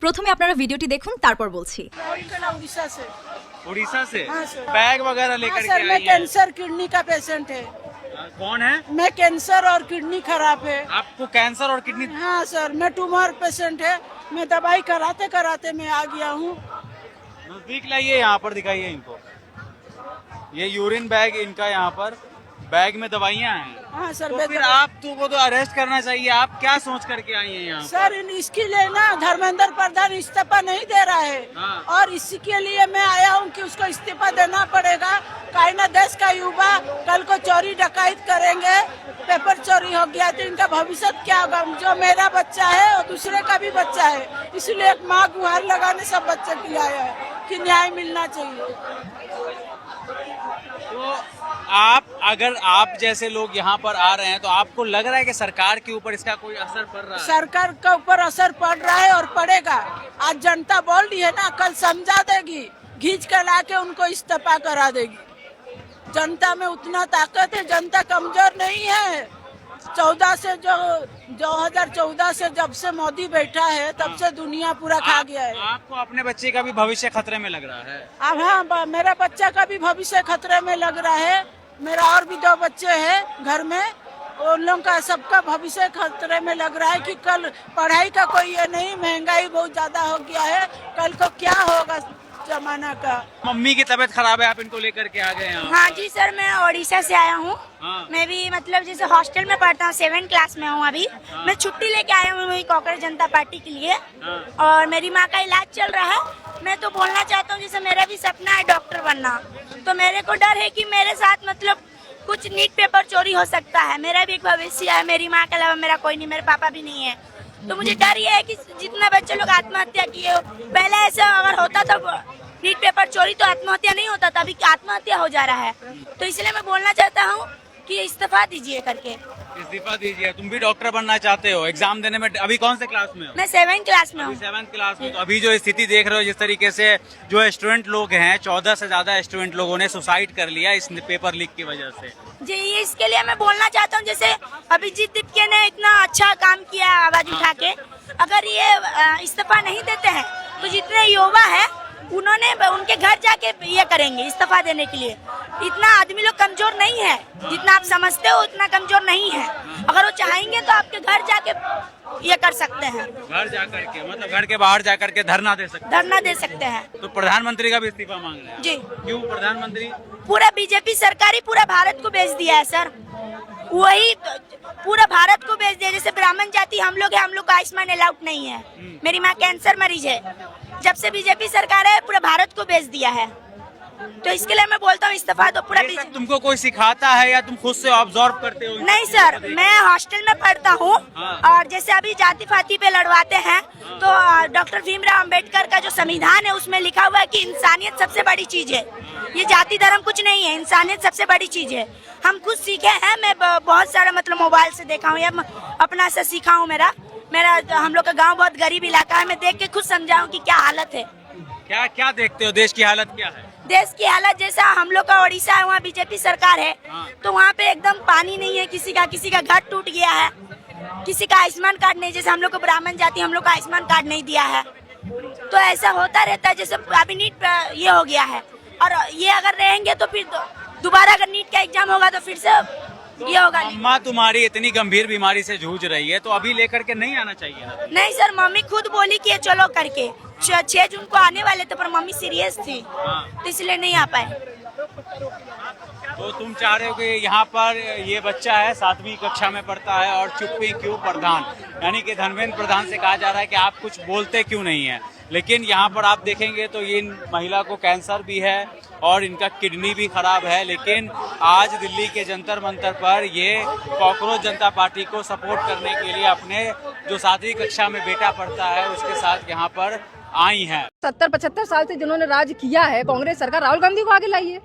প্রথমে আপনারা ভিডিওটি দেখুন তারপর বলছি। उड़ीसा से हाँ सर। बैग वगैरह लेकर सर के मैं आई है। कैंसर किडनी का पेशेंट है। कौन है? मैं कैंसर और किडनी खराब है। आपको कैंसर और किडनी हाँ सर, मैं ट्यूमर पेशेंट है। मैं दवाई कराते कराते मैं आ गया हूँ। नजदीक लाइए, यहाँ पर दिखाइए इनको। ये यूरिन बैग इनका, यहाँ पर बैग में दवाइयाँ हैं। हाँ सर। तो फिर आप को तो अरेस्ट करना चाहिए। आप क्या सोच करके आई हैं यहाँ? सर इसके लिए ना धर्मेंद्र प्रधान इस्तीफा नहीं दे रहा है। हाँ। और इसी के लिए मैं आया हूँ कि उसको इस्तीफा देना पड़ेगा। काहे ना देश का युवा कल को चोरी डकैत करेंगे, पेपर चोरी हो गया तो इनका भविष्य क्या होगा। जो मेरा बच्चा है और दूसरे का भी बच्चा है, इसलिए एक माँ गुहार लगाने सब बच्चे के लिए आया है कि न्याय मिलना चाहिए। तो अगर आप जैसे लोग यहाँ पर आ रहे हैं तो आपको लग रहा है कि सरकार के ऊपर इसका कोई असर पड़ रहा है? सरकार के ऊपर असर पड़ रहा है और पड़ेगा। आज जनता बोल रही है ना, कल समझा देगी, खींच कर लाके उनको इस्तीफा करा देगी। जनता में उतना ताकत है, जनता कमजोर नहीं है। 2014 से जब से मोदी बैठा है तब से दुनिया पूरा खा गया है। आपको अपने बच्चे का भी भविष्य खतरे में लग रहा है? अब हाँ, मेरा बच्चा का भी भविष्य खतरे में लग रहा है। मेरा और भी 2 बच्चे हैं घर में, उन लोगों का सबका भविष्य खतरे में लग रहा है कि कल पढ़ाई का कोई ये नहीं, महंगाई बहुत ज्यादा हो गया है, कल को क्या होगा जमाना का। मम्मी की तबीयत खराब है, आप इनको लेकर के आ गए हैं? हाँ जी सर, मैं उड़ीसा से आया हूँ। हाँ। मैं भी मतलब जैसे हॉस्टल में पढ़ता हूँ, 7th क्लास में हूँ अभी। हाँ। मैं छुट्टी लेके आया हूँ वही कांग्रेस जनता पार्टी के लिए। हाँ। और मेरी माँ का इलाज चल रहा है। मैं तो बोलना चाहता हूँ जैसे मेरा भी सपना है डॉक्टर बनना, तो मेरे को डर है कि मेरे साथ मतलब कुछ नीट पेपर चोरी हो सकता है। मेरा भी एक भविष्य है, मेरी माँ के अलावा मेरा कोई नहीं, मेरे पापा भी नहीं है। तो मुझे डर ये है कि जितना बच्चे लोग आत्महत्या किए हो, पहले ऐसा अगर होता तो नीट पेपर चोरी तो आत्महत्या नहीं होता था, अभी आत्महत्या हो जा रहा है। तो इसलिए मैं बोलना चाहता हूँ कि इस्तीफा दीजिए करके। इस्तीफा दीजिए। तुम भी डॉक्टर बनना चाहते हो? एग्जाम देने में अभी कौन से क्लास में हो? मैं 7th क्लास में हूँ। 7th क्लास में। तो अभी जो स्थिति देख रहे हो, जिस तरीके से जो स्टूडेंट लोग हैं, 14 से ज्यादा स्टूडेंट लोगों ने सुसाइड कर लिया इस पेपर लीक की वजह से। जी, इसके लिए मैं बोलना चाहता हूँ जैसे अभिजीत दीपके ने इतना अच्छा काम किया आवाज उठा के, अगर ये इस्तीफा नहीं देते हैं तो जितने युवा है उन्होंने उनके घर जाके ये करेंगे इस्तीफा देने के लिए। इतना आदमी लोग कमजोर नहीं है, जितना आप समझते हो उतना कमजोर नहीं है। अगर वो चाहेंगे तो आपके घर जाके ये कर सकते हैं। घर जाकर के मतलब घर के बाहर जाकर के धरना दे सकते धरना दे सकते हैं। तो प्रधानमंत्री का भी इस्तीफा मांग रहे हैं? जी। क्यों प्रधानमंत्री? पूरा बीजेपी सरकार ही पूरा भारत को बेच दिया है सर, वही पूरा भारत को बेच दिया। जैसे ब्राह्मण जाति हम लोग है, हम लोग को आयुष्मान अलाउड नहीं है। मेरी माँ कैंसर मरीज है। जब से बीजेपी सरकार है पूरा भारत को बेच दिया है। तो इसके लिए मैं बोलता हूँ इस्तीफा दो पूरा। ये सब तुमको कोई सिखाता है या तुम खुद से ऑब्जर्व करते हो? नहीं सर, मैं हॉस्टल में पढ़ता हूँ। हाँ। और जैसे अभी जाति पाति पे लड़वाते हैं तो डॉक्टर भीमराव अंबेडकर का जो संविधान है उसमें लिखा हुआ है कि इंसानियत सबसे बड़ी चीज है। ये जाति धर्म कुछ नहीं है, इंसानियत सबसे बड़ी चीज है। हम खुद सीखे हैं, मैं बहुत सारा मतलब मोबाइल से देखा हूँ या अपना से सीखा हूँ। मेरा हम लोग का गांव बहुत गरीब इलाका है, मैं देख के खुद समझा हूँ कि क्या हालत है। क्या क्या देखते हो? देश की हालत क्या है? देश की हालत जैसा हम लोग का उड़ीसा है, वहाँ बीजेपी सरकार है। हाँ। तो वहाँ पे एकदम पानी नहीं है, किसी का घर टूट गया है, किसी का आयुष्मान कार्ड नहीं। जैसे हम लोग को ब्राह्मण जाति, हम लोग को आयुष्मान कार्ड नहीं दिया है। तो ऐसा होता रहता है। जैसे अभी नीट ये हो गया है और ये अगर रहेंगे तो फिर दोबारा अगर नीट का एग्जाम होगा तो फिर से ये होगा। अम्मा तुम्हारी इतनी गंभीर बीमारी से जूझ रही है तो अभी लेकर के नहीं आना चाहिए ना? नहीं सर, मम्मी खुद बोली कि चलो करके 6 जून को आने वाले थे, पर मम्मी सीरियस थी। हाँ। तो इसलिए नहीं आ पाए। तो तुम चाह रहे हो कि यहाँ पर ये बच्चा है 7वीं कक्षा में पढ़ता है और चुप्पी क्यों प्रधान, यानी कि धर्मेंद्र प्रधान से कहा जा रहा है कि आप कुछ बोलते क्यों नहीं है। लेकिन यहाँ पर आप देखेंगे तो ये महिला को कैंसर भी है और इनका किडनी भी खराब है। लेकिन आज दिल्ली के जंतर मंतर पर ये कांग्रेस जनता पार्टी को सपोर्ट करने के लिए अपने जो 7वीं कक्षा में बेटा पढ़ता है उसके साथ यहाँ पर आई हैं। 70-75 साल से जिन्होंने राज किया है कांग्रेस सरकार, राहुल गांधी को आगे लाइए।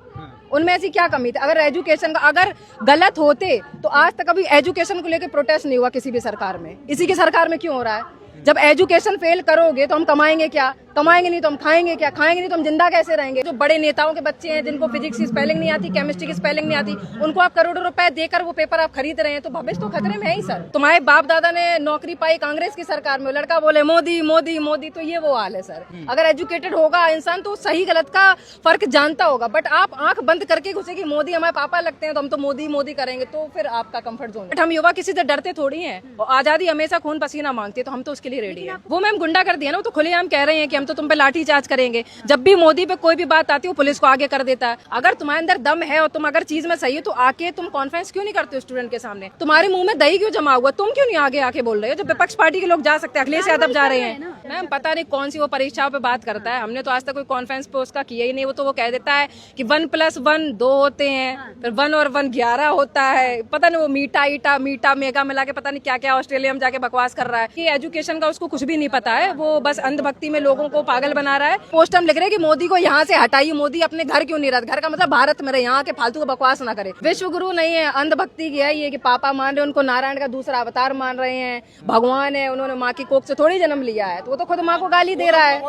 उनमें ऐसी क्या कमी थी? अगर एजुकेशन का अगर गलत होते तो आज तक कभी एजुकेशन को लेकर प्रोटेस्ट नहीं हुआ किसी भी सरकार में। इसी की सरकार में क्यों हो रहा है? जब एजुकेशन फेल करोगे तो हम कमाएंगे क्या? कमाएंगे नहीं तो हम खाएंगे क्या? खाएंगे नहीं तो हम जिंदा कैसे रहेंगे? जो बड़े नेताओं के बच्चे हैं जिनको फिजिक्स की स्पेलिंग नहीं आती, केमिस्ट्री की स्पेलिंग नहीं आती, उनको आप करोड़ों रुपए देकर वो पेपर आप खरीद रहे हैं, तो भविष्य तो खतरे में है ही सर। तुम्हारे बाप दादा ने नौकरी पाई कांग्रेस की सरकार में, लड़का बोले मोदी मोदी मोदी, तो ये वो हाल है सर। अगर एजुकेटेड होगा इंसान तो सही गलत का फर्क जानता होगा, बट आप आंख बंद करके घुसे कि मोदी हमारे पापा लगते हैं तो हम तो मोदी मोदी करेंगे, तो फिर आपका कंफर्ट जोन है। बट हम युवा किसी से डरते थोड़ी हैं, आजादी हमेशा खून पसीना मांगती है, तो हम तो उसके लिए रेडी है। वो मैम गुंडा कर दिया ना, वो तो खुलेआम कह रहे हैं कि हम तो तुम पे लाठी चार्ज करेंगे। जब भी मोदी पे कोई भी बात आती है वो पुलिस को आगे कर देता है। अगर तुम्हारे अंदर दम है और तुम अगर चीज में सही हो तो आके तुम कॉन्फ्रेंस क्यों नहीं करते हो स्टूडेंट के सामने? तुम्हारे मुंह में दही क्यों जमा हुआ? तुम क्यों नहीं आगे आके बोल रहे हो? जब विपक्ष पार्टी के लोग जा सकते हैं, अखिलेश यादव जा रहे हैं। मैम पता नहीं कौन सी वो परीक्षाओं पे बात करता है, हमने तो आज तक कोई कॉन्फ्रेंस पे उसका किया ही नहीं। वो तो वो कह देता है कि 1+1 2 होते हैं, फिर 1 और 1 11 होता है। पता नहीं वो मीठा ईटा मीठा मेगा मिला के पता नहीं क्या क्या ऑस्ट्रेलिया में जाके बकवास कर रहा है कि एजुकेशन का उसको कुछ भी नहीं पता है। वो बस अंधभक्ति में लोगों को पागल बना रहा है। पोस्ट हम लिख रहे हैं कि मोदी को यहाँ से हटाइए, मोदी अपने घर क्यों नहीं रहता? घर का मतलब भारत में रहे, यहाँ के फालतू का बकवास ना करे। विश्व गुरु नहीं है, अंधभक्ति की है ये कि पापा मान रहे हैं उनको, नारायण का दूसरा अवतार मान रहे हैं, भगवान है, उन्होंने माँ की कोख से थोड़ी जन्म लिया है, तो वो तो खुद माँ को गाली दे रहा है।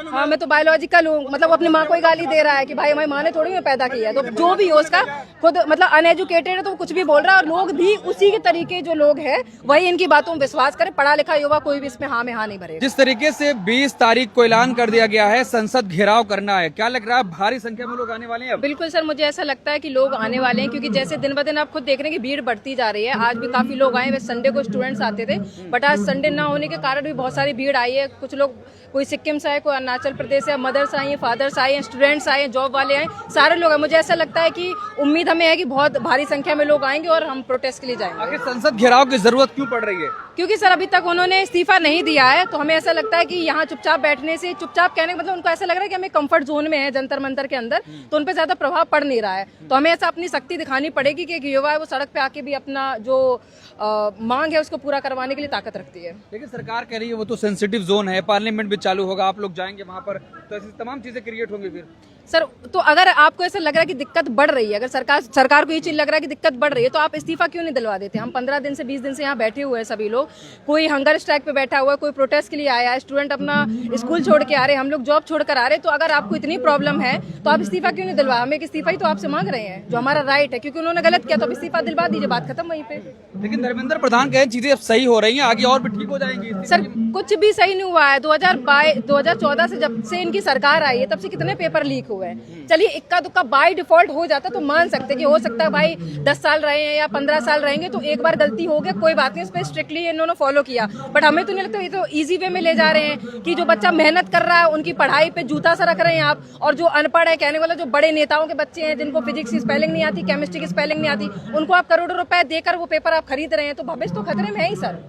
हाँ मैं तो बायोलॉजिकल हूँ, मतलब अपनी माँ को ही गाली दे रहा है कि भाई हमारी माँ ने थोड़ी में पैदा किया है। तो जो भी हो उसका खुद मतलब अनएजुकेटेड है तो कुछ भी बोल रहा है, और लोग भी उसी के तरीके जो लोग हैं वही इनकी बातों में विश्वास करे। पढ़ा लिखा युवा कोई भी इसमें हाँ में हाँ नहीं भरेगा। जिस तरीके से 20 तारीख को ऐलान कर दिया गया है संसद घेराव करना है, क्या लग रहा है भारी संख्या में लोग आने वाले हैं अब? बिल्कुल सर, मुझे ऐसा लगता है कि लोग आने वाले हैं, क्योंकि जैसे दिन ब दिन आप खुद देख रहे हैं कि भीड़ बढ़ती जा रही है। आज भी काफी लोग आए, वैसे संडे को स्टूडेंट्स आते थे, बट आज संडे ना होने के कारण भी बहुत सारी भीड़ आई है। कुछ लोग कोई सिक्किम से आए, कोई अरुणाचल प्रदेश से, मदर्स आई हैं, फादर्स आए हैं, स्टूडेंट्स आए हैं, जॉब वाले आए, सारे लोग हैं। मुझे ऐसा लगता है कि उम्मीद हमें है कि बहुत भारी संख्या में लोग आएंगे और हम प्रोटेस्ट के लिए जाएंगे। आखिर संसद घेराव की जरूरत क्यों पड़ रही है? क्योंकि सर अभी तक उन्होंने इस्तीफा नहीं दिया है, तो हमें ऐसा लगता है कि यहाँ चुपचाप बैठने से, चुपचाप कहने का मतलब उनको ऐसा लग रहा है कि हमें कंफर्ट जोन में है जंतर मंतर के अंदर, तो उन पर ज्यादा प्रभाव पड़ नहीं रहा है। तो हमें ऐसा अपनी शक्ति दिखानी पड़ेगी कि युवा है वो सड़क पे आके भी अपना जो मांग है उसको पूरा करवाने के लिए ताकत रखती है। लेकिन सरकार कह रही है वो तो सेंसिटिव जोन है, पार्लियामेंट भी चालू होगा, आप लोग जाएंगे वहां पर, तो ऐसी तमाम चीजें क्रिएट होंगी। फिर सर तो अगर आपको ऐसा लग रहा है कि दिक्कत बढ़ रही है, अगर सरकार को ये चीज लग रहा है कि दिक्कत बढ़ रही है, तो आप इस्तीफा क्यों नहीं दिलवा देते? हम 15 दिन से 20 दिन से यहाँ बैठे हुए हैं सभी लोग, कोई हंगर स्ट्राइक पे बैठा हुआ है, कोई प्रोटेस्ट के लिए आया है, स्टूडेंट अपना स्कूल छोड़ के आ रहे हैं, हम लोग जॉब छोड़ कर आ रहे हैं। तो अगर आपको इतनी प्रॉब्लम है तो आप इस्तीफा क्यों नहीं दिलवा? हम एक इस्तीफा ही तो आपसे मांग रहे हैं, जो हमारा राइट है, क्योंकि उन्होंने गलत किया तो इस्तीफा दिलवा दीजिए, बात खत्म वहीं पे। लेकिन धर्मेंद्र प्रधान कहे चीजें अब सही हो रही हैं, आगे और भी ठीक हो जाएंगी। सर कुछ भी सही नहीं हुआ है। 2014 से जब से इनकी सरकार आई है तब से कितने पेपर लीक हुए हैं। चलिए इक्का दुक्का बाय डिफॉल्ट हो जाता तो मान सकते कि हो सकता है भाई 10 साल रहे हैं या 15 साल रहेंगे तो एक बार गलती हो गया, कोई बात नहीं, उस पर स्ट्रिक्टली इन्होंने फॉलो किया। बट हमें तो नहीं लगता, ये तो इजी वे में ले जा रहे हैं कि जो बच्चा मेहनत कर रहा है उनकी पढ़ाई पे जूता सा रख रहे हैं आप, और जो अनपढ़ है, कहने वाला जो बड़े नेताओं के बच्चे हैं जिनको फिजिक्स की स्पेलिंग नहीं आती, केमिस्ट्री की स्पेलिंग नहीं आती, उनको आप करोड़ों रुपए देकर वो पेपर आप खरीद रहे हैं, तो भविष्य तो खतरे में है ही सर।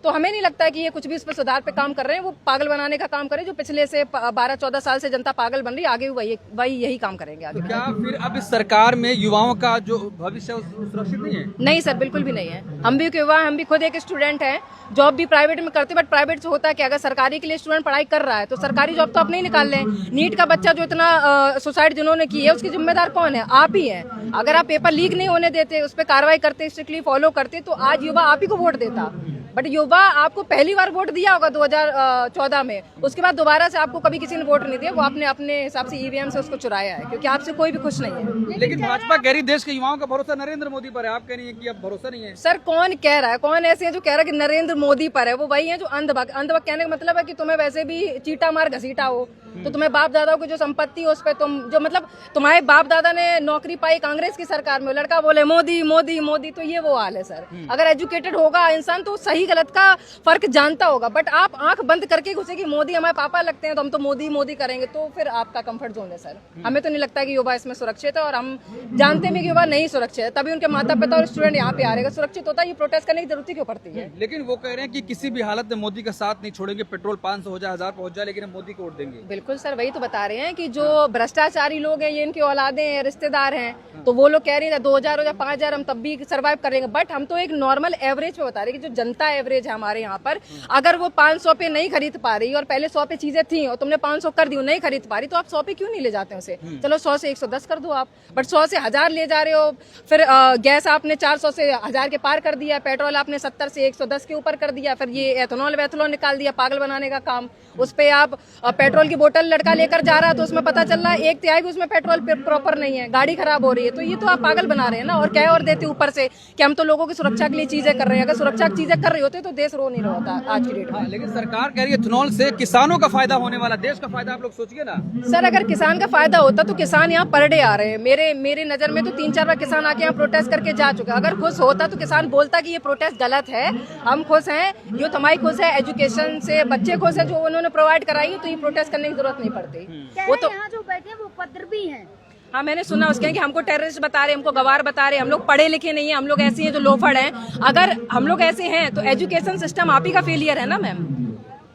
तो हमें नहीं लगता है कि ये कुछ भी उस पर सुधार पे काम कर रहे हैं, वो पागल बनाने का काम करें, जो पिछले से 12-14 साल से जनता पागल बन रही है, आगे वही यही काम करेंगे आगे। तो क्या फिर अब इस सरकार में युवाओं का जो भविष्य सुरक्षित नहीं है? नहीं सर, बिल्कुल भी नहीं है। हम भी युवा, हम भी खुद एक स्टूडेंट हैं, जॉब भी प्राइवेट में करते, बट प्राइवेट से होता है कि अगर सरकारी के लिए स्टूडेंट पढ़ाई कर रहा है तो सरकारी जॉब तो आप नहीं निकाल रहे हैं। नीट का बच्चा जो इतना सुसाइड जिन्होंने की है उसकी जिम्मेदार कौन है? आप ही हैं। अगर आप पेपर लीक नहीं होने देते, उस पर कार्रवाई करते, स्ट्रिक्टली फॉलो करते, तो आज युवा आप ही को वोट देता। बट युवा आपको पहली बार वोट दिया होगा 2014 में, उसके बाद दोबारा से आपको कभी किसी ने वोट नहीं दिया, वो आपने अपने हिसाब से ईवीएम से उसको चुराया है, क्योंकि आपसे कोई भी खुश नहीं है। लेकिन भाजपा कह रही देश के युवाओं का भरोसा नरेंद्र मोदी पर है, आप कह रही है कि अब भरोसा नहीं है। सर कौन कह रहा है? कौन ऐसे है जो कह रहा है कि नरेंद्र मोदी पर है? वो वही है जो अंधभक्त कहने का मतलब है कि तुम्हें वैसे भी चीटा मार घसीटा हो, तो तुम्हें बाप दादाओं की जो संपत्ति है उस पर तुम जो मतलब तुम्हारे बाप दादा ने नौकरी पाई कांग्रेस की सरकार में, लड़का बोले मोदी मोदी मोदी, तो ये वो हाल है सर। अगर एजुकेटेड होगा इंसान तो सही गलत का फर्क जानता होगा, बट आप आंख बंद करके घुसे कि मोदी हमारे पापा लगते हैं तो हम तो मोदी मोदी करेंगे, तो फिर आपका कंफर्ट जोन है सर। हमें तो नहीं लगता कि युवा इसमें सुरक्षित है, और हम जानते हैं कि युवा नहीं सुरक्षित है, तभी उनके माता पिता और स्टूडेंट यहाँ पे आ रहे हैं। सुरक्षित होता है ये प्रोटेस्ट करने की जरूरत क्यों पड़ती है? लेकिन वो कह रहे हैं कि किसी भी हालत में मोदी का साथ नहीं छोड़ेंगे, पेट्रोल 500 हो जाए, 1000 पहुंच जाए, लेकिन हम मोदी को वोट देंगे। बिल्कुल सर, वही तो बता रहे हैं कि जो भ्रष्टाचारी लोग हैं ये इनकी औलादे हैं, रिश्तेदार हैं, तो वो लोग कह रहे हैं 2000 हो या 5000 हम तब भी सर्वाइव करेंगे। बट हम तो एक नॉर्मल एवरेज पे बता रहे हैं कि जो जनता एवरेज है हमारे यहाँ पर। अगर वो 500 पे नहीं खरीद पा रही और पहले 100 पे चीजें थी और तुमने 500 कर दी, नहीं खरीद पा रही, तो आप 100 पे क्यों नहीं ले जाते उसे? चलो 100 से 110 कर दो आप, बट 100 से 1000 ले जा रहे हो। फिर गैस आपने 400 से 1000 के पार कर दिया, पेट्रोल आपने 70 से 110 के ऊपर कर दिया, फिर ये एथेनॉल वेथेनॉल निकाल दिया, पागल बनाने का काम। उस पे आप पेट्रोल की बोतल लड़का लेकर जा रहा है तो उसमें पता चल रहा है 1/3 भी उसमें पेट्रोल प्रॉपर नहीं है, गाड़ी खराब हो रही है। तो ये तो आप पागल बना रहे हैं ना। और कह और देते ऊपर से कि हम तो लोगों की सुरक्षा के लिए चीजें कर रहे हैं। अगर सुरक्षा की चीजें कर रहे होते तो देश रो नहीं रहा होता आज की डेट में। लेकिन सरकार कह रही है इथेनॉल से किसानों का फायदा होने वाला, देश का फायदा, आप लोग सोचिए ना। सर अगर किसान का फायदा होता तो किसान यहाँ पर डे आ रहे हैं। मेरे नजर में तो 3-4 बार किसान आके यहाँ प्रोटेस्ट करके जा चुका। अगर खुश होता तो किसान बोलता कि ये प्रोटेस्ट गलत है, हम खुश हैं, यूथ हमारी खुश है, एजुकेशन से बच्चे खुश है जो उन्होंने प्रोवाइड कराई, तो ये प्रोटेस्ट करने की जरूरत नहीं पड़ती। वो तो यहाँ जो बैठे हैं वो उपद्रवी हैं। हाँ मैंने सुना उसके कि हमको टेररिस्ट बता रहे, हमको गवार बता रहे, हम लोग पढ़े लिखे नहीं है, हम लोग ऐसे हैं जो लोफड़ हैं। अगर हम लोग ऐसे हैं तो एजुकेशन सिस्टम आप ही का फेलियर है ना मैम,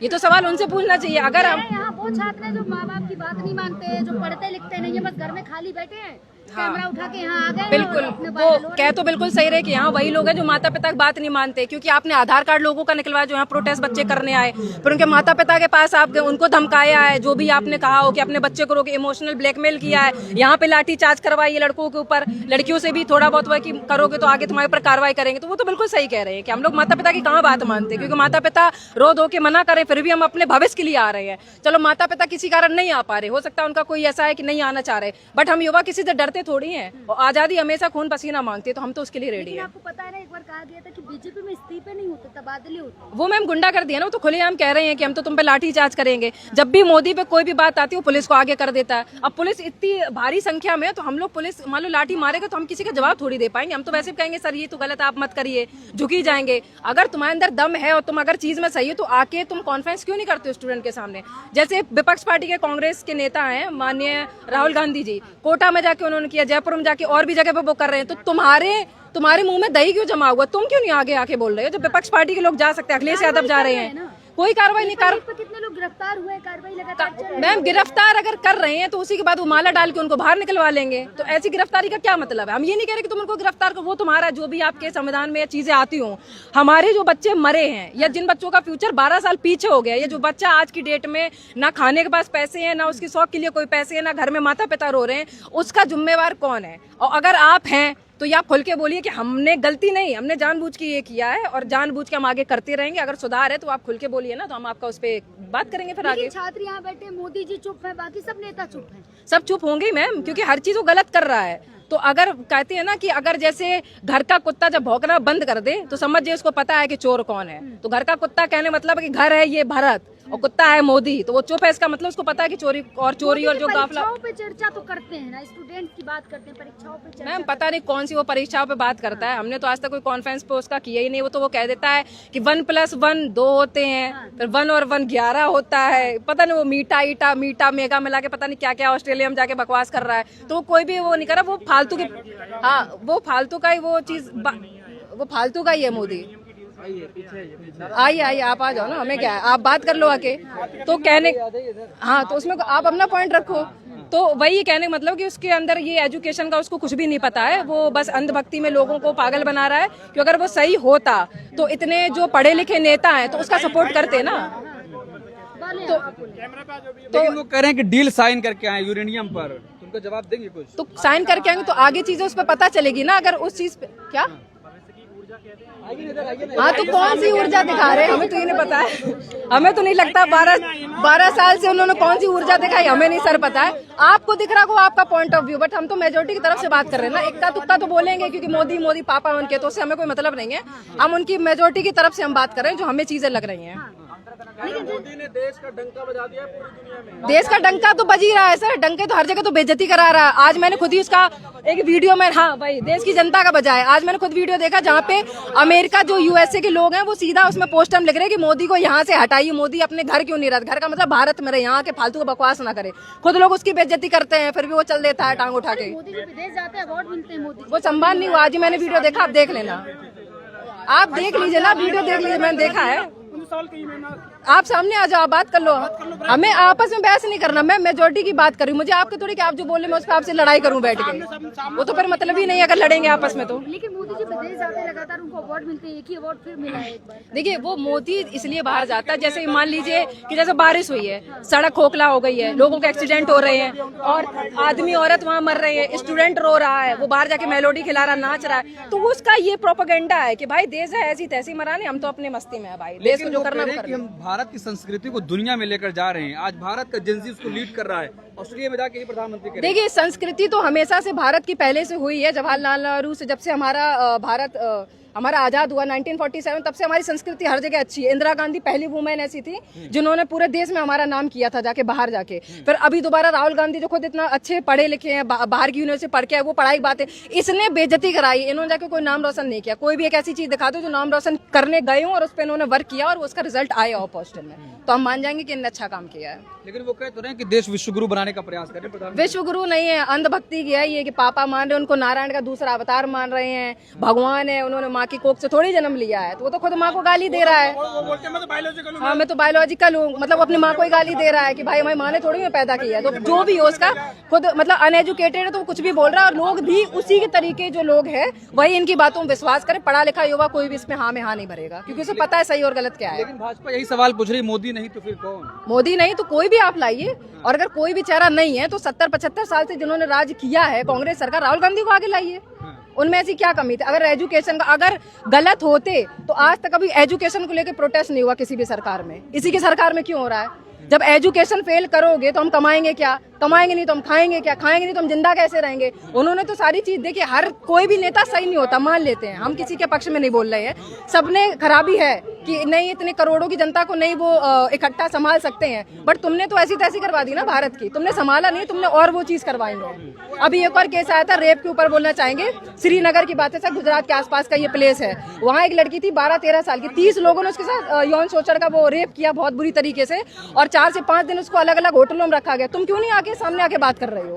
ये तो सवाल उनसे पूछना चाहिए। अगर हम यहाँ वो छात्र हैं जो माँ बाप की बात नहीं मानते, जो पढ़ते लिखते नहीं है, बस घर में खाली बैठे हैं, कैमरा उठा के यहाँ आ गए। बिल्कुल, वो कह तो बिल्कुल सही रहे कि यहाँ वही लोग हैं जो माता पिता की बात नहीं मानते। क्योंकि आपने आधार कार्ड लोगों का निकलवाया जो यहाँ प्रोटेस्ट बच्चे करने आए, फिर उनके माता पिता के पास आप गए, उनको धमकाया है, जो भी आपने कहा हो कि अपने बच्चे को रोके, इमोशनल ब्लैकमेल किया है, यहाँ पे लाठी चार्ज करवाई है लड़कों के ऊपर, लड़कियों से भी थोड़ा बहुत हुआ कि करोगे तो आगे तुम्हारे ऊपर कार्रवाई करेंगे। तो वो तो बिल्कुल सही कह रहे हैं कि हम लोग माता पिता की कहाँ बात मानते, क्योंकि माता पिता रो धो के मना करें फिर भी हम अपने भविष्य के लिए आ रहे हैं। चलो माता पिता किसी कारण नहीं आ पा रहे, हो सकता है उनका कोई ऐसा है कि नहीं आना चाह रहे, बट हम युवा किसी से डरते थोड़ी हैं। आजादी हमेशा खून पसीना मांगती है, तो हम तो उसके लिए रेडी हैं। आपको पता है ना, एक बार कहा गया था कि बीजेपी में इस्तीफे नहीं होते, तबादले होते। वो मैम गुंडा कर दिया ना, वो तो खुलेआम कह रहे हैं कि हम तो तुम पे लाठी चार्ज करेंगे। जब भी मोदी पे कोई भी बात आती है वो पुलिस को आगे कर देता है। अब पुलिस इतनी भारी संख्या में है तो हम लोग पुलिस मान लो लाठी मारेगा तो हम किसी का जवाब थोड़ी दे पाएंगे। हम तो वैसे भी कहेंगे सर ये तो गलत, आप मत करिए, झुकी जाएंगे। अगर तुम्हारे अंदर दम है और तुम अगर चीज में सही हो तो आके तुम कॉन्फ्रेंस क्यों नहीं करते हो स्टूडेंट के सामने? जैसे विपक्ष पार्टी के कांग्रेस के नेता हैं माननीय राहुल गांधी जी, कोटा में जाके उन्होंने किया, जयपुर में जाके और भी जगह पे वो कर रहे हैं। तो तुम्हारे मुंह में दही क्यों जमा हुआ? तुम क्यों नहीं आगे आके बोल रहे हो? जब विपक्ष पार्टी के लोग जा सकते हैं, अखिलेश यादव जा रहे हैं, कोई कार्रवाई नहीं कर। कितने लोग गिरफ्तार हुए, कार्रवाई लगातार चल रही है। मैम गिरफ्तार अगर कर रहे हैं तो उसी के बाद वो माला डाल के उनको बाहर निकलवा लेंगे। तो ऐसी गिरफ्तारी का क्या मतलब है? हम ये नहीं कह रहे कि तुम उनको गिरफ्तार करो, वो तुम्हारा जो भी आपके संविधान में चीजें आती हो। हमारे जो बच्चे मरे हैं या जिन बच्चों का फ्यूचर 12 साल पीछे हो गया, ये जो बच्चा आज की डेट में ना खाने के पास पैसे हैं, ना उसकी शौक के लिए कोई पैसे हैं, ना घर में माता पिता रो रहे हैं, उसका जिम्मेवार कौन है? और अगर आप हैं तो ये आप खुल के बोलिए कि हमने गलती नहीं, हमने जानबूझ के ये किया है और जानबूझ के हम आगे करते रहेंगे। अगर सुधार है तो आप खुल के बोलिए ना, तो हम आपका उस पर बात करेंगे फिर आगे। छात्र यहाँ बैठे, मोदी जी चुप है, बाकी सब नेता चुप हैं। सब चुप होंगे मैम, क्योंकि हर चीज वो गलत कर रहा है। तो अगर कहते हैं ना कि अगर जैसे घर का कुत्ता जब भौंकना बंद कर दे तो समझिए उसको पता है कि चोर कौन है। तो घर का कुत्ता कहने मतलब है कि घर है ये भारत और कुत्ता है मोदी, तो वो चुप है, इसका मतलब उसको पता है कि चोरी और जो गाफला। परीक्षाओं पे चर्चा तो करते हैं ना, स्टूडेंट की बात करते हैं, परीक्षाओं पे चर्चा। मैम पता नहीं कौन सी वो परीक्षाओं पे बात करता है, हमने तो आज तक कोई कॉन्फ्रेंस पे उसका किया ही नहीं। वो तो वो कह देता है कि 1+1 2 होते हैं, फिर 1 और 1 11 होता है। पता नहीं वो मीठा मेगा मिला के पता नहीं क्या क्या ऑस्ट्रेलिया में जाके बकवास कर रहा है। तो कोई भी वो नहीं कर रहा, वो फालतू की, हाँ वो फालतू का ही वो चीज, वो फालतू का ही है मोदी। आइए आप आ जाओ ना, हमें क्या है, आप बात कर लो आके। तो कहने हाँ तो उसमें आप अपना पॉइंट रखो। तो वही कहने का मतलब कि उसके अंदर ये एजुकेशन का उसको कुछ भी नहीं पता है, वो बस अंधभक्ति में लोगों को पागल बना रहा है। कि अगर वो सही होता तो इतने जो पढ़े लिखे नेता हैं तो उसका सपोर्ट करते ना। तो वो कह रहे हैं कि डील साइन करके आए यूरेनियम पर, तुमको जवाब देंगे कुछ? तो साइन करके आएंगे तो आगे चीजें उस पर पता चलेगी ना। अगर उस चीज पे क्या, हाँ तो कौन सी ऊर्जा दिखा रहे हैं, हमें तो ये नहीं पता है। हमें तो नहीं लगता 12 साल से उन्होंने कौन सी ऊर्जा दिखाई, हमें नहीं सर पता है। आपको दिख रहा होगा आपका पॉइंट ऑफ व्यू, बट हम तो मेजोरिटी की तरफ से बात कर रहे हैं ना। इक्का तुक्का तो बोलेंगे क्योंकि मोदी पापा उनके, तो उससे हमें कोई मतलब नहीं है। हम उनकी मेजोरिटी की तरफ से हम बात कर रहे हैं जो हमें चीजें लग रही हैं। मोदी ने देश का डंका बजा दिया पूरी दुनिया में। देश का डंका तो बज ही रहा है सर, डंके तो हर जगह तो बेइज्जती करा रहा है। आज मैंने खुद ही उसका एक वीडियो में, हाँ भाई देश की जनता का बजा है। आज मैंने खुद वीडियो देखा जहाँ पे अमेरिका जो यूएसए के लोग हैं वो सीधा उसमें पोस्टर लिख रहे हैं कि मोदी को यहाँ से हटाइए, मोदी अपने घर क्यों नहीं रहता, घर का मतलब भारत में रहे, यहाँ के फालतू का बकवास ना करे। खुद लोग उसकी बेइज्जती करते हैं फिर भी वो चल देता है टांग उठा के। मोदी जी विदेश जाते हैं, अवार्ड मिलते हैं मोदी। वो सम्मान नहीं हुआ। आज ही मैंने वीडियो देखा, आप देख लेना, आप देख लीजिए ना, वीडियो देख लीजिए, मैंने देखा है। आप सामने आ जाओ, बात कर लो। हमें आपस में बहस नहीं करना, मैं मेजोरिटी की बात कर रही हूँ। मुझे आपके थोड़ी कि आप जो बोले मैं उस पर आपसे लड़ाई करूँ बैठ के, वो तो फिर मतलब ही नहीं अगर लड़ेंगे आपस में तो। लेकिन मोदी जी विदेश जाते हैं लगातार, उनको अवार्ड मिलते हैं, एक ही अवार्ड फिर मिला है एक बार। देखिए वो मोदी इसलिए बाहर जाता है, जैसे मान लीजिए कि जैसे बारिश हुई है, सड़क खोखला हो गई है, लोगों के एक्सीडेंट हो रहे हैं और आदमी औरत वहाँ मर रहे हैं, स्टूडेंट रो रहा है, वो बाहर जाके मेलोडी खिला रहा, नाच रहा है, तो उसका ये प्रोपेगेंडा है कि भाई देश है ऐसी तैसी मराने, हम तो अपने मस्ती में है भाई, देश को जो करना वो कि हम भारत की संस्कृति को दुनिया में लेकर जा रहे हैं। आज भारत का जेन ज़ी उसको लीड कर रहा है, ऑस्ट्रेलिया में जाके ही प्रधानमंत्री करेंगे। देखिए संस्कृति तो हमेशा से भारत की पहले से हुई है। जवाहरलाल नेहरू से जब से हमारा आजाद हुआ 1947, तब से हमारी संस्कृति हर जगह अच्छी है। इंदिरा गांधी पहली वुमेन ऐसी थी जिन्होंने पूरे देश में हमारा नाम किया था जाके बाहर जाके। फिर अभी दोबारा राहुल गांधी जो खुद इतना अच्छे पढ़े लिखे हैं, बाहर की यूनिवर्सिटी पढ़ के है, वो पढ़ाई की बात है, इसने बेइज्जती कराई, इन्होंने जाके कोई नाम रोशन नहीं किया। कोई भी एक ऐसी चीज दिखा दो जो नाम रोशन करने गए हो और उस पर इन्होंने वर्क किया और उसका रिजल्ट आया ऑपोजिशन में, तो हम मान जाएंगे कि इन्होंने अच्छा काम किया है। लेकिन वो कहते रहे हैं कि देश विश्वगुरु बनाने का प्रयास कर रहे हैं प्रधानमंत्री। विश्व गुरु नहीं है, अंधभक्ति की है ये कि पापा मान रहे हैं उनको, नारायण का दूसरा अवतार मान रहे हैं, भगवान है, उन्होंने माँ की कोख से थोड़ी जन्म लिया है, तो वो तो खुद माँ को गाली दे रहा है। हाँ मैं तो बायोलॉजिकल हूँ, मतलब अपनी माँ को ही गाली दे रहा है कि भाई हमारी माँ ने थोड़ी में पैदा किया है। तो जो भी हो उसका खुद मतलब अनएजुकेटेड है तो वो कुछ भी बोल रहा है, और लोग भी उसी के तरीके जो लोग हैं वही इनकी बातों में विश्वास करे। पढ़ा लिखा युवा कोई भी इसमें हाँ में हाँ नहीं भरेगा, क्योंकि उसे पता है सही और गलत क्या है। लेकिन भाजपा यही सवाल पूछ रही, मोदी नहीं तो फिर कौन? मोदी नहीं तो कोई भी आप लाइए, और अगर कोई भी चेहरा नहीं है तो 70-75 साल से जिन्होंने राज किया है कांग्रेस सरकार, राहुल गांधी को आगे लाइए। उनमें ऐसी क्या कमी थी? अगर एजुकेशन का अगर गलत होते तो आज तक अभी एजुकेशन को लेकर प्रोटेस्ट नहीं हुआ किसी भी सरकार में। इसी की सरकार में क्यों हो रहा है? जब एजुकेशन फेल करोगे तो हम कमाएंगे क्या? कमाएंगे नहीं तो हम खाएंगे क्या? खाएंगे नहीं तो हम जिंदा कैसे रहेंगे? उन्होंने तो सारी चीज देखी। हर कोई भी नेता सही नहीं होता, मान लेते हैं, हम किसी के पक्ष में नहीं बोल रहे हैं। सबने खराबी है कि नहीं, इतने करोड़ों की जनता को नहीं वो इकट्ठा संभाल सकते हैं, बट तुमने तो ऐसी तैसी करवा दी ना भारत की, तुमने संभाला नहीं, तुमने और वो चीज करवाई है। अभी एक और केस आया था रेप के ऊपर, बोलना चाहेंगे श्रीनगर की बात है सर, गुजरात के आसपास का ये प्लेस है, वहाँ एक लड़की थी 12-13 साल की, 30 लोगों ने उसके साथ यौन शोषण का वो रेप किया बहुत बुरी तरीके से, और 4 से 5 दिन उसको अलग अलग होटलों में रखा गया। तुम क्यों नहीं आके सामने आके बात कर रहे हो?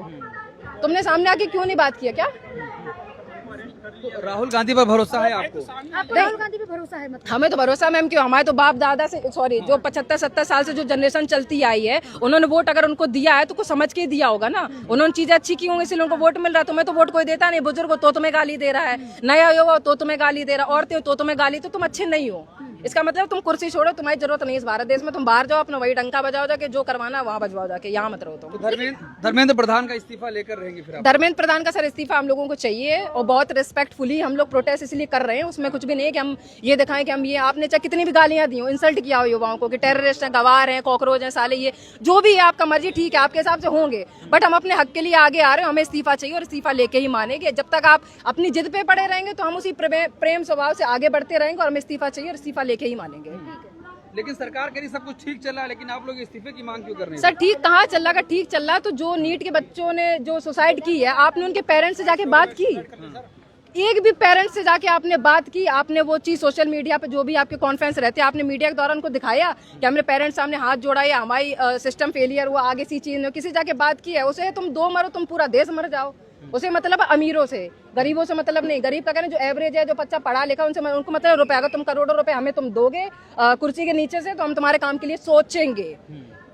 तुमने सामने आके क्यों नहीं बात किया? क्या तो राहुल गांधी पर भरोसा है आपको? आपको राहुल गांधी पे भरोसा है? मतलब हमें तो भरोसा मैम, क्यों? हमारे तो बाप दादा से जो 75-70 साल से जो जनरेशन चलती आई है, उन्होंने वोट अगर उनको दिया है तो कुछ समझ के ही दिया होगा ना। उन्होंने चीजें अच्छी की होंगी इसलिए उनको वोट मिल रहा है। तुम्हें तो वोट कोई देता नहीं। बुजुर्ग हो तो तुम्हें गाली दे रहा है, नया युवा हो तो तुम्हें गाली दे रहा है, औरतें हो तो तुम्हें गाली, तो तुम अच्छे नहीं हो। इसका मतलब तुम कुर्सी छोड़ो, तुम्हारी जरूरत नहीं इस भारत देश में, तुम बाहर जाओ, अपना वही डंका बजाओ जाके, जो करवाना वहाँ बजवाओ जाके, यहाँ मत रहो। तुम धर्मेंद्र प्रधान का इस्तीफा लेकर रहेंगे फिर आप? धर्मेंद्र प्रधान का सर इस्तीफा हम लोगों को चाहिए, और बहुत रिस्पेक्टफुली हम लोग प्रोटेस्ट इसलिए कर रहे हैं, उसमें कुछ भी नहीं है कि हम ये दिखाएं कि हम ये, आपने चाहे कितनी भी गालियां दी हो, इंसल्ट किया हो युवाओं को कि टेररिस्ट हैं, गवार हैं, कॉकरोच हैं, साले, ये जो भी है आपका मर्जी, ठीक है, आपके हिसाब से होंगे, बट हम अपने हक के लिए आगे आ रहे हैं। हमें इस्तीफा चाहिए और इस्तीफा लेके ही मानेंगे। जब तक आप अपनी जिद पे पड़े रहेंगे तो हम उसी प्रेम स्वभाव से आगे बढ़ते रहेंगे, और हमें इस्तीफा चाहिए और इस्तीफा लेके ही मानेंगे। लेकिन सरकार कह रही सब कुछ ठीक चल रहा है, लेकिन आप लोग इस्तीफे की मांग क्यों कर रहे हैं? सर ठीक कहाँ चल रहा है? ठीक चल रहा है तो जो नीट के बच्चों ने जो सुसाइड की है, आपने उनके पेरेंट्स से जाके बात की? एक भी पेरेंट्स से जाके आपने बात की? आपने वो चीज सोशल मीडिया पे जो भी आपके कॉन्फ्रेंस रहते हैं, आपने मीडिया के दौरान उनको दिखाया कि हमने पेरेंट्स सामने हाथ जोड़ा या हमारी सिस्टम फेलियर हुआ, आगे सी चीज में किसी जाके बात की है? उसे तुम 2 मरो, तुम पूरा देश मर जाओ। उसे मतलब अमीरों से, गरीबों से मतलब नहीं। गरीब का कहना जो एवरेज है, जो बच्चा पढ़ा लिखा, उनसे उनको मतलब रुपए, अगर तुम करोड़ों रुपए हमें तुम दोगे कुर्सी के नीचे से, तो हम तुम्हारे काम के लिए सोचेंगे,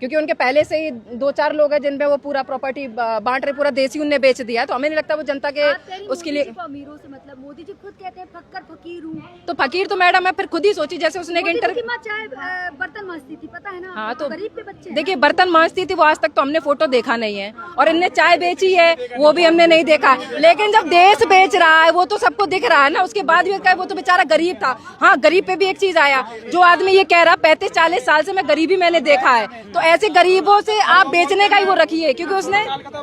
क्योंकि उनके पहले से ही 2-4 लोग हैं जिनपे वो पूरा प्रॉपर्टी बांट रहे, पूरा देसी उनने बेच दिया है। तो हमें नहीं लगता वो जनता के उसके लिए। अमीरों से मतलब मोदी जी खुद कहते हैं फक्कर फकीर हूँ, तो फकीर तो मैडम मैं फिर खुद ही सोची, जैसे उसने एक इंटरव्यू, चाहे बर्तन मांजती थी, पता है ना? हाँ तो गरीब के बच्चे देखिए बर्तन मांजती थी, वो आज तक तो हमने फोटो देखा नहीं है, और इनने चाय बेची है वो भी हमने नहीं देखा। लेकिन जब देश बेच रहा है वो तो सबको दिख रहा है ना। उसके बाद भी वो तो बेचारा गरीब था। हाँ गरीब पे भी एक चीज आया, जो आदमी ये कह रहा 35-40 साल से मैं गरीबी मैंने देखा है, तो ऐसे गरीबों से आप बेचने का ही वो रखिए, क्योंकि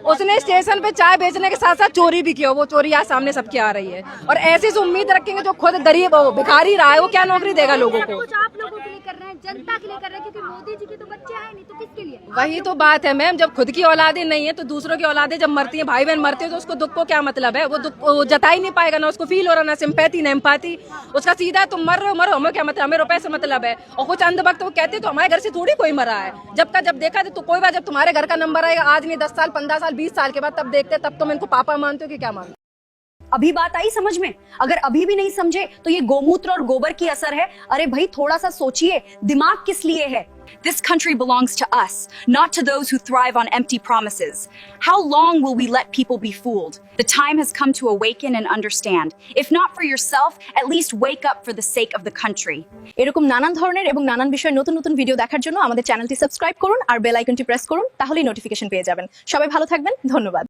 उसने स्टेशन पे चाय बेचने के साथ साथ चोरी भी किया। वो चोरी आज सामने सबके आ रही है, और ऐसी से उम्मीद रखेंगे जो खुद गरीब भिखारी रहा है, वो क्या नौकरी देगा लोगों को? कुछ आप लोगों के लिए कर रहे हैं, जनता के लिए कर रहे हैं, क्योंकि मोदी जी के तो बच्चे हैं नहीं, तो किसके लिए? वही तो बात है मैम, जब खुद की औलादे नहीं है तो दूसरों की औलादे जब मरती है, भाई बहन मरते हैं, तो उसको दुख को क्या मतलब है? वो दुख वो जता ही नहीं पाएगा, ना उसको फील हो रहा, ना सिंपैथी ना एम्पैथी। उसका सीधा तुम मर रहे हो, मरो, हमें क्या मतलब, हमें रुपए से मतलब है। और कुछ अंधभक्त वो कहते तो हमारे घर से थोड़ी कोई मरा है, जब का जब देखा तो कोई बात, जब तुम्हारे घर का नंबर आएगा आज नहीं 10 साल 15 साल 20 साल के बाद, तब देखते, तब तुम इनको पापा मानते हो कि क्या मानते हो? अभी बात आई समझ में? अगर अभी भी नहीं समझे तो ये गोमूत्र और गोबर की असर है। अरे भाई थोड़ा सा सोचिए, दिमाग किस लिए है? This country belongs to us, not to those who thrive on empty promises. How long will we let people be fooled? The time has come to awaken and understand. If not for yourself, at least wake up for the sake of the country. এরকম নানান ধরনের এবং নানান বিষয়ে নতুন নতুন video দেখার জন্য আমাদের চ্যানেলটি সাবস্ক্রাইব করুন আর বেল আইকনটি প্রেস করুন, তাহলেই নোটিফিকেশন পেয়ে যাবেন। সবাই ভালো থাকবেন, ধন্যবাদ।